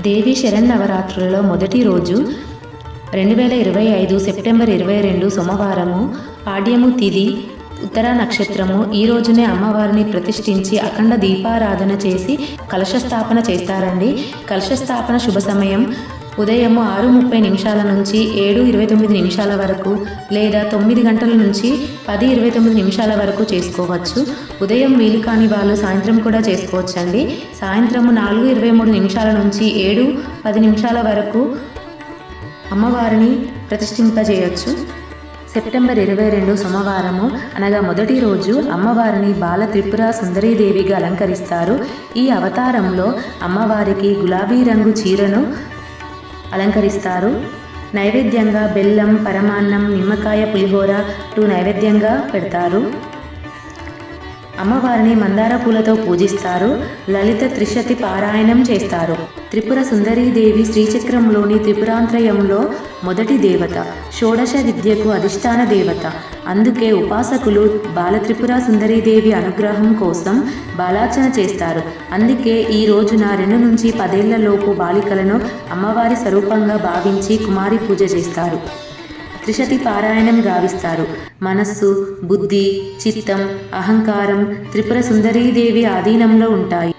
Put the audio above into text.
దేవి శరన్నవరాత్రులలో మొదటి రోజు 2025 సెప్టెంబర్ 22 సోమవారము, పాడ్యము తిథి, ఉత్తర నక్షత్రము. ఈ రోజునే అమ్మవారిని ప్రతిష్ఠించి అఖండ దీపారాధన చేసి కలశస్థాపన చేస్తారండి. కలశస్థాపన శుభ సమయం ఉదయం 6:30 నుంచి 7:29 వరకు, లేదా 9 గంటల నుంచి 10:29 వరకు చేసుకోవచ్చు. ఉదయం వీలు కాని వాళ్ళు సాయంత్రం కూడా చేసుకోవచ్చండి. సాయంత్రం 4:23 నుంచి 7:10 వరకు అమ్మవారిని ప్రతిష్ఠింపజేయచ్చు. సెప్టెంబర్ 22 సోమవారము అనగా మొదటి రోజు అమ్మవారిని బాల త్రిపుర సుందరీదేవిగా అలంకరిస్తారు. ఈ అవతారంలో అమ్మవారికి గులాబీ రంగు చీరను అలంకరిస్తారు. నైవేద్యంగా బెల్లం, పరమాన్నం, నిమ్మకాయ పులిహోర నైవేద్యంగా పెడతారు. అమ్మవారిని మందార పూలతో పూజిస్తారు. లలిత త్రిశతి పారాయణం చేస్తారు. త్రిపుర సుందరీదేవి శ్రీచక్రంలోని త్రిపురాంతరయంలో మొదటి దేవత, షోడశ విద్యకు అధిష్టాన దేవత. అందుకే ఉపాసకులు బాల త్రిపుర సుందరీదేవి అనుగ్రహం కోసం బాలార్చన చేస్తారు. అందుకే ఈ రోజున 2 నుంచి 10 ఏళ్లలోపు బాలికలను అమ్మవారి స్వరూపంగా భావించి కుమారి పూజ చేస్తారు. త్రిశతి పారాయణం గావిస్తారు. మనస్సు, బుద్ధి, చిత్తం, అహంకారం త్రిపుర సుందరీదేవి ఆధీనంలో ఉంటాయి.